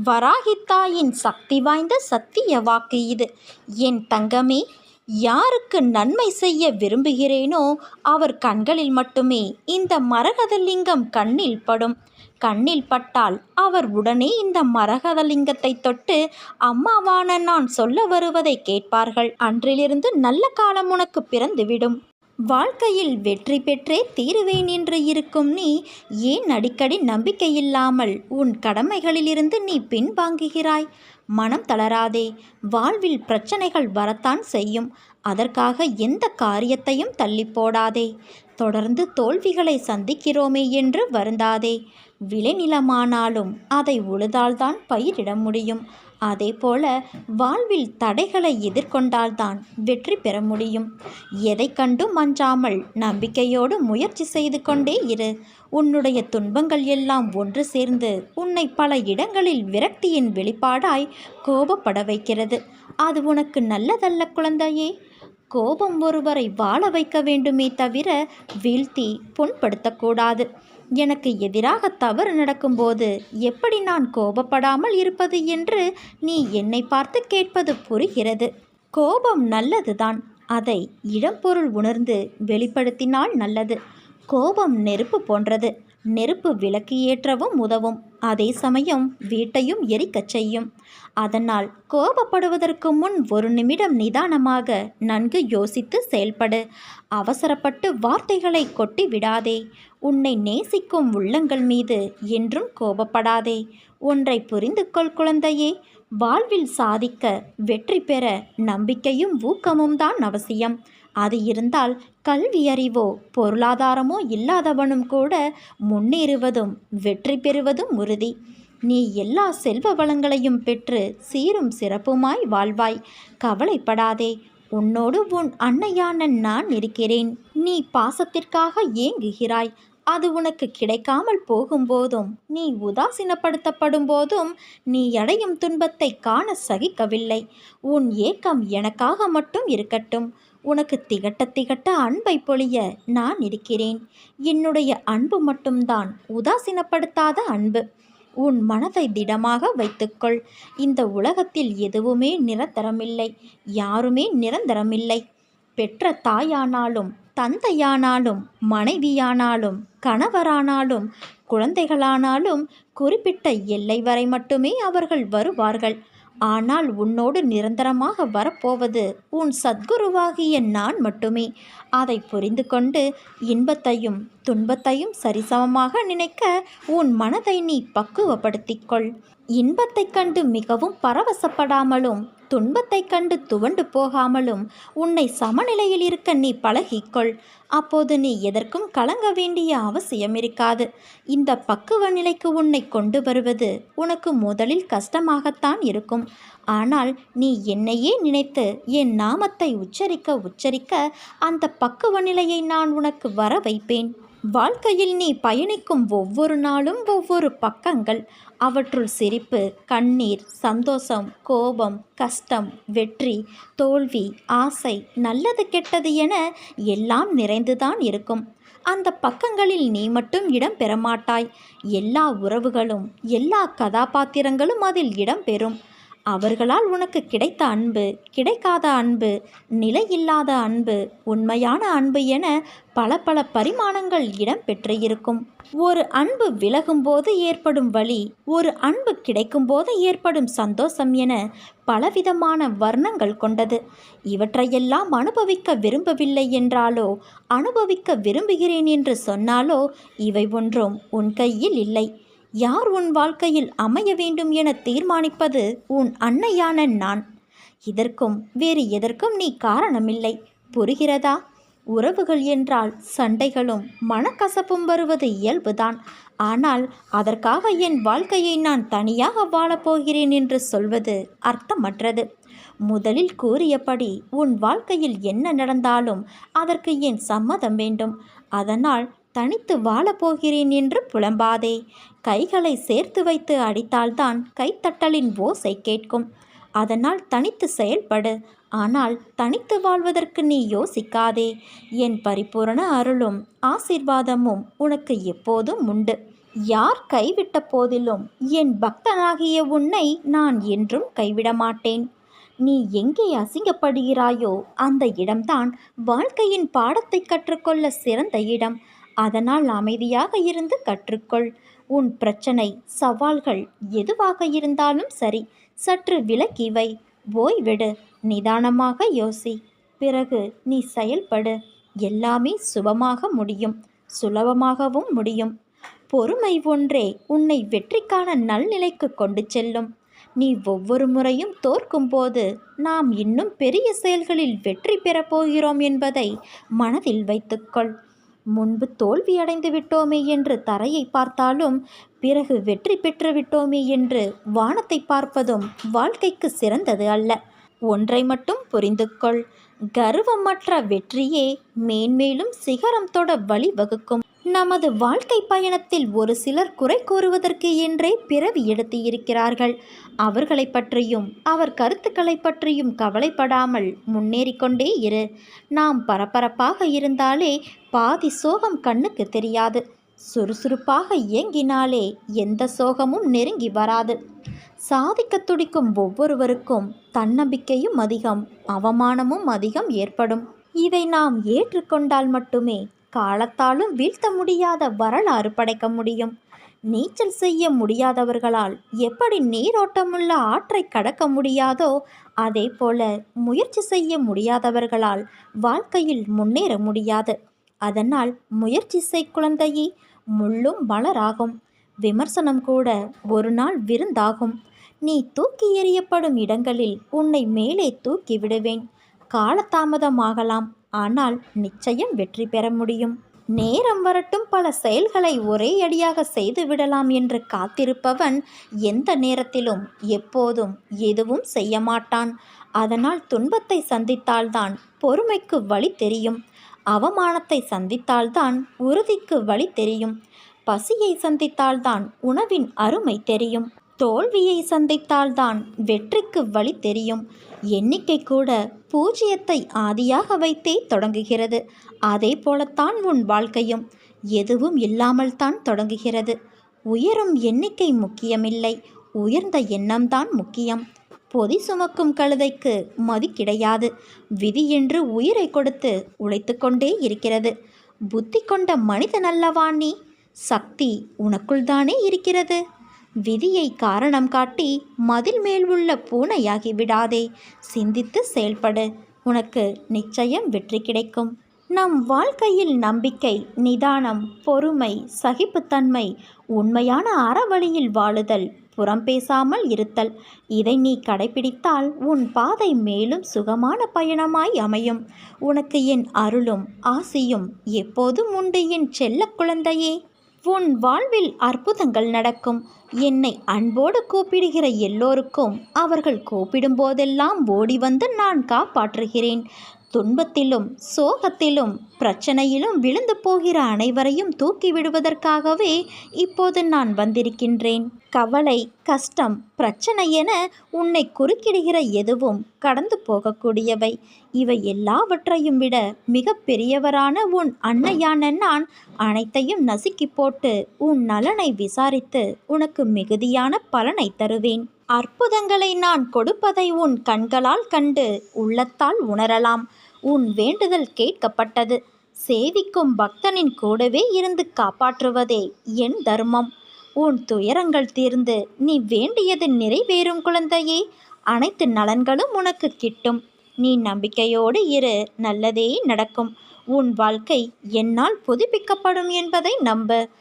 வராகித்தாயின் சக்தி வாய்ந்த சத்திய வாக்கு இது. என் தங்கமே, யாருக்கு நன்மை செய்ய விரும்புகிறேனோ அவர் கண்களில் மட்டுமே இந்த மரகதலிங்கம் கண்ணில் படும். கண்ணில் பட்டால் அவர் உடனே இந்த மரகதலிங்கத்தை தொட்டு அம்மாவான நான் சொல்ல வருவதை கேட்பார்கள். அன்றிலிருந்து நல்ல காலம் உனக்கு பிறந்துவிடும். வாழ்க்கையில் வெற்றி பெற்றே தீருவேன் என்று இருக்கும் நீ ஏன் அடிக்கடி நம்பிக்கையில்லாமல் உன் கடமைகளிலிருந்து நீ பின்வாங்குகிறாய்? மனம் தளராதே. வாழ்வில் பிரச்சனைகள் வரத்தான் செய்யும். அதற்காக எந்த காரியத்தையும் தள்ளி போடாதே. தொடர்ந்து தோல்விகளை சந்திக்கிறோமே என்று வருந்தாதே. விளைநிலமானாலும் அதை உழுதால்தான் பயிரிட முடியும். அதேபோல வாழ்வில் தடைகளை எதிர்கொண்டால்தான் வெற்றி பெற முடியும். எதை கண்டும் அஞ்சாமல் நம்பிக்கையோடு முயற்சி செய்து கொண்டே இரு. உன்னுடைய துன்பங்கள் எல்லாம் ஒன்று சேர்ந்து உன்னை பல இடங்களில் விரக்தியின் வெளிப்பாடாய் கோபப்பட வைக்கிறது. அது உனக்கு நல்லதல்ல குழந்தையே. கோபம் ஒருவரை வாழ வைக்க வேண்டுமே தவிர வீழ்த்தி புண்படுத்தக்கூடாது. எனக்கு எதிராக தவறு நடக்கும்போது எப்படி நான் கோபப்படாமல் இருப்பது என்று நீ என்னை பார்த்து கேட்பது புரிகிறது. கோபம் நல்லதுதான். அதை இடம்பொருள் உணர்ந்து வெளிப்படுத்தினால் நல்லது. கோபம் நெருப்பு போன்றது. நெருப்பு விளக்கு ஏற்றவும் உதவும். அதே சமயம் வீட்டையும் எரிக்கச் செய்யும். அதனால் கோபப்படுவதற்கு முன் ஒரு நிமிடம் நிதானமாக நன்கு யோசித்து செயல்படு. அவசரப்பட்டு வார்த்தைகளை கொட்டி விடாதே. உன்னை நேசிக்கும் உள்ளங்கள் மீது என்றும் கோபப்படாதே. ஒன்றை புரிந்து கொள் குழந்தையே. வாழ்வில் சாதிக்க, வெற்றி பெற நம்பிக்கையும் ஊக்கமும் தான் அவசியம். அது இருந்தால் கல்வி அறிவோ பொருளாதாரமோ இல்லாதவனும் கூட முன்னேறுவதும் வெற்றி பெறுவதும் உறுதி. நீ எல்லா செல்வ வளங்களையும் பெற்று சீரும் சிறப்புமாய் வாழ்வாய். கவலைப்படாதே. உன்னோடு உன் அன்னையான நான் இருக்கிறேன். நீ பாசத்திற்காக ஏங்குகிறாய். அது உனக்கு கிடைக்காமல் போகும்போதும், நீ உதாசீனப்படுத்தப்படும் போதும் நீ அடையும் துன்பத்தை காண சகிக்கவில்லை. உன் ஏக்கம் எனக்காக மட்டும் இருக்கட்டும். உனக்கு திகட்ட திகட்ட அன்பை பொழிய நான் இருக்கிறேன். என்னுடைய அன்பு மட்டும்தான் உதாசீனப்படுத்தாத அன்பு. உன் மனதை திடமாக வைத்துக்கொள். இந்த உலகத்தில் எதுவுமே நிரந்தரமில்லை. யாருமே நிரந்தரமில்லை. பெற்ற தாயானாலும், தந்தையானாலும், மனைவியானாலும், கணவரானாலும், குழந்தைகளானாலும் குறிப்பிட்ட எல்லை வரை மட்டுமே அவர்கள் வருவார்கள். ஆனால் உன்னோடு நிரந்தரமாக வரப்போவது உன் சத்குருவாகிய நான் மட்டுமே. அதை புரிந்து கொண்டு இன்பத்தையும் துன்பத்தையும் சரிசமமாக நினைக்க உன் மனதை நீ பக்குவப்படுத்திக்கொள். இன்பத்தை கண்டு மிகவும் பரவசப்படாமலும், துன்பத்தை கண்டு துவண்டு போகாமலும் உன்னை சமநிலையில் இருக்க நீ பழகிக்கொள். அப்போது நீ எதற்கும் கலங்க வேண்டிய அவசியம் இருக்காது. இந்த பக்குவ நிலைக்கு உன்னை கொண்டு வருவது உனக்கு முதலில் கஷ்டமாகத்தான் இருக்கும். ஆனால் நீ என்னையே நினைத்து என் நாமத்தை உச்சரிக்க அந்த பக்குவ நிலையை நான் உனக்கு வர வைப்பேன். வாழ்க்கையில் நீ பயணிக்கும் ஒவ்வொரு நாளும் ஒவ்வொரு பக்கங்கள். அவற்றுள் சிரிப்பு, கண்ணீர், சந்தோஷம், கோபம், கஷ்டம், வெற்றி, தோல்வி, ஆசை, நல்லது கெட்டது என எல்லாம் நிறைந்துதான் இருக்கும். அந்த பக்கங்களில் நீ மட்டும் இடம் பெறமாட்டாய். எல்லா உறவுகளும், எல்லா கதாபாத்திரங்களும் அதில் இடம் பெறும். அவர்களால் உனக்கு கிடைத்த அன்பு, கிடைக்காத அன்பு, நிலையில்லாத அன்பு, உண்மையான அன்பு என பல பல பரிமாணங்கள் இடம் பெற்று இருக்கும். ஒரு அன்பு விலகும்போது ஏற்படும் வலி, ஒரு அன்பு கிடைக்கும்போது ஏற்படும் சந்தோஷம் என பலவிதமான வர்ணங்கள் கொண்டது. இவற்றையெல்லாம் அனுபவிக்க விரும்பவில்லை என்றாலோ, அனுபவிக்க விரும்புகிறேன் என்று சொன்னாலோ இவை ஒன்றும் உன் கையில் இல்லை. யார் உன் வாழ்க்கையில் அமைய வேண்டும் என தீர்மானிப்பது உன் அன்னையான நான். இதற்கும் வேறு எதற்கும் நீ காரணமில்லை. புரிகிறதா? உறவுகள் என்றால் சண்டைகளும் மனக்கசப்பும் வருவது இயல்புதான். ஆனால் அதற்காக என் வாழ்க்கையை நான் தனியாக வாழப்போகிறேன் என்று சொல்வது அர்த்தமற்றது. முதலில் கூறியபடி உன் வாழ்க்கையில் என்ன நடந்தாலும் அதற்கு என் சம்மதம் வேண்டும். அதனால் தனித்து வாழப்போகிறேன் என்று புலம்பாதே. கைகளை சேர்த்து வைத்து அடித்தால்தான் கைத்தட்டலின் ஓசை கேட்கும். அதனால் தனித்து செயல்படு. ஆனால் தனித்து வாழ்வதற்கு நீ யோசிக்காதே. என் பரிபூரண அருளும் ஆசீர்வாதமும் உனக்கு எப்போதும் உண்டு. யார் கைவிட்ட போதிலும் என் பக்தனாகிய உன்னை நான் என்றும் கைவிட மாட்டேன். நீ எங்கே அசிங்கப்படுகிறாயோ அந்த இடம்தான் வாழ்க்கையின் பாடத்தை கற்றுக்கொள்ள சிறந்த இடம். அதனால் அமைதியாக இருந்து கற்றுக்கொள். உன் பிரச்சனை, சவால்கள் எதுவாக இருந்தாலும் சரி, சற்று விலக்கி வை. ஓய்விடு. நிதானமாக யோசி. பிறகு நீ செயல்படு. எல்லாமே சுபமாக முடியும், சுலபமாகவும் முடியும். பொறுமை ஒன்றே உன்னை வெற்றிக்கான நல்நிலைக்கு கொண்டு செல்லும். நீ ஒவ்வொரு முறையும் தோற்கும்போது நாம் இன்னும் பெரிய செயல்களில் வெற்றி பெறப் போகிறோம் என்பதை மனதில் வைத்துக்கொள். முன்பு தோல்வியடைந்து விட்டோமே என்று தரையை பார்த்தாலும் பிறகு வெற்றி பெற்று விட்டோமே என்று வானத்தை பார்ப்பதும் வாழ்க்கைக்கு சிறந்தது அல்ல. ஒன்றை மட்டும் புரிந்து கொள். கர்வமற்ற வெற்றியே மேன்மேலும் சிகரம் தொட வழிவகுக்கும். நமது வாழ்க்கை பயணத்தில் ஒரு சிலர் குறை கூறுவதற்கு என்றே பிறவி எடுத்து இருக்கிறார்கள். அவர்களை பற்றியும் அவர் கருத்துக்களை பற்றியும் கவலைப்படாமல் முன்னேறிக்கொண்டே இரு. நாம் பரபரப்பாக இருந்தாலே பாதி சோகம் கண்ணுக்கு தெரியாது. சுறுசுறுப்பாக இயங்கினாலே எந்த சோகமும் நெருங்கி வராது. சாதிக்க துடிக்கும் ஒவ்வொருவருக்கும் தன்னம்பிக்கையும் அதிகம், அவமானமும் அதிகம் ஏற்படும். இதை நாம் ஏற்றுக்கொண்டால் மட்டுமே காலத்தாலும் வீழ்த்த முடியாத வரலாறு படைக்க முடியும். நீச்சல் செய்ய முடியாதவர்களால் எப்படி நீரோட்டமுள்ள ஆற்றை கடக்க முடியாதோ அதே போல முயற்சி செய்ய முடியாதவர்களால் வாழ்க்கையில் முன்னேற முடியாது. அதனால் முயற்சி செய் குழந்தையே. முள்ளும் மலராகும். விமர்சனம் கூட ஒரு நாள் விருந்தாகும். நீ தூக்கி எறியப்படும் இடங்களில் உன்னை மேலே தூக்கி விடுவேன். காலதாமதமாகலாம், ஆனால் நிச்சயம் வெற்றி பெற முடியும். நேரம் வரட்டும், பல செயல்களை ஒரே அடியாக செய்து விடலாம் என்று காத்திருப்பவன் எந்த நேரத்திலும் எப்போதும் எதுவும் செய்ய மாட்டான். அதனால் துன்பத்தை சந்தித்தால்தான் பொறுமைக்கு வழி தெரியும். அவமானத்தை சந்தித்தால்தான் உறுதிக்கு வழி தெரியும். பசியை சந்தித்தால்தான் உணவின் அருமை தெரியும். தோல்வியை சந்தித்தால்தான் வெற்றிக்கு வழி தெரியும். எண்ணிக்கை கூட பூஜ்ஜியத்தை ஆதியாக வைத்தே தொடங்குகிறது. அதே போலத்தான் உன் வாழ்க்கையும் எதுவும் இல்லாமல் தான் தொடங்குகிறது. உயரும் எண்ணிக்கை முக்கியமில்லை, உயர்ந்த எண்ணம்தான் முக்கியம். பொதி சுமக்கும் கழுதைக்கு மதி கிடையாது. விதி என்று உயிரை கொடுத்து உழைத்து கொண்டே இருக்கிறது. புத்தி கொண்ட மனிதன் அல்லவா நீ? சக்தி உனக்குள் தானே இருக்கிறது. விதியை காரணம் காட்டி மதில் மேல் உள்ள பூனையாகி விடாதே. சிந்தித்து செயல்படு. உனக்கு நிச்சயம் வெற்றி கிடைக்கும். நம் வாழ்க்கையில் நம்பிக்கை, நிதானம், பொறுமை, சகிப்புத்தன்மை, உண்மையான அறவழியில் வாழுதல், புறம் பேசாமல் இருத்தல், இதை நீ கடைபிடித்தால் உன் பாதை மேலும் சுகமான பயணமாய் அமையும். உனக்கு என் அருளும் ஆசியும் எப்போதும் உண்டு என் செல்ல குழந்தையே. உன் வாழ்வில் அற்புதங்கள் நடக்கும். என்னை அன்போடு கூப்பிடுகிற எல்லோருக்கும் அவர்கள் கூப்பிடும் போதெல்லாம் ஓடி வந்து நான் காப்பாற்றுகிறேன். துன்பத்திலும் சோகத்திலும் பிரச்சனையிலும் விழுந்து போகிற அனைவரையும் தூக்கி விடுவதற்காகவே இப்போது நான் வந்திருக்கின்றேன். கவலை, கஷ்டம், பிரச்சனை என உன்னை குறுக்கிடுகிற எதுவும் கடந்து போகக்கூடியவை. இவை எல்லாவற்றையும் விட மிக பெரியவரான உன் அன்னையான நான் அனைத்தையும் நசுக்கி போட்டு உன் நலனை விசாரித்து உனக்கு மிகுதியான பலனை தருவேன். அற்புதங்களை நான் கொடுப்பதை உன் கண்களால் கண்டு உள்ளத்தால் உணரலாம். உன் வேண்டுதல் கேட்கப்பட்டது. சேவிக்கும் பக்தனின் கூடவே இருந்து காப்பாற்றுவதே என் தர்மம். உன் துயரங்கள் தீர்ந்து நீ வேண்டியது நிறைவேறும் குழந்தையே. அனைத்து நலன்களும் உனக்கு கிட்டும். நீ நம்பிக்கையோடு இரு, நல்லதே நடக்கும். உன் வாழ்க்கை என்னால் புதுப்பிக்கப்படும் என்பதை நம்பு.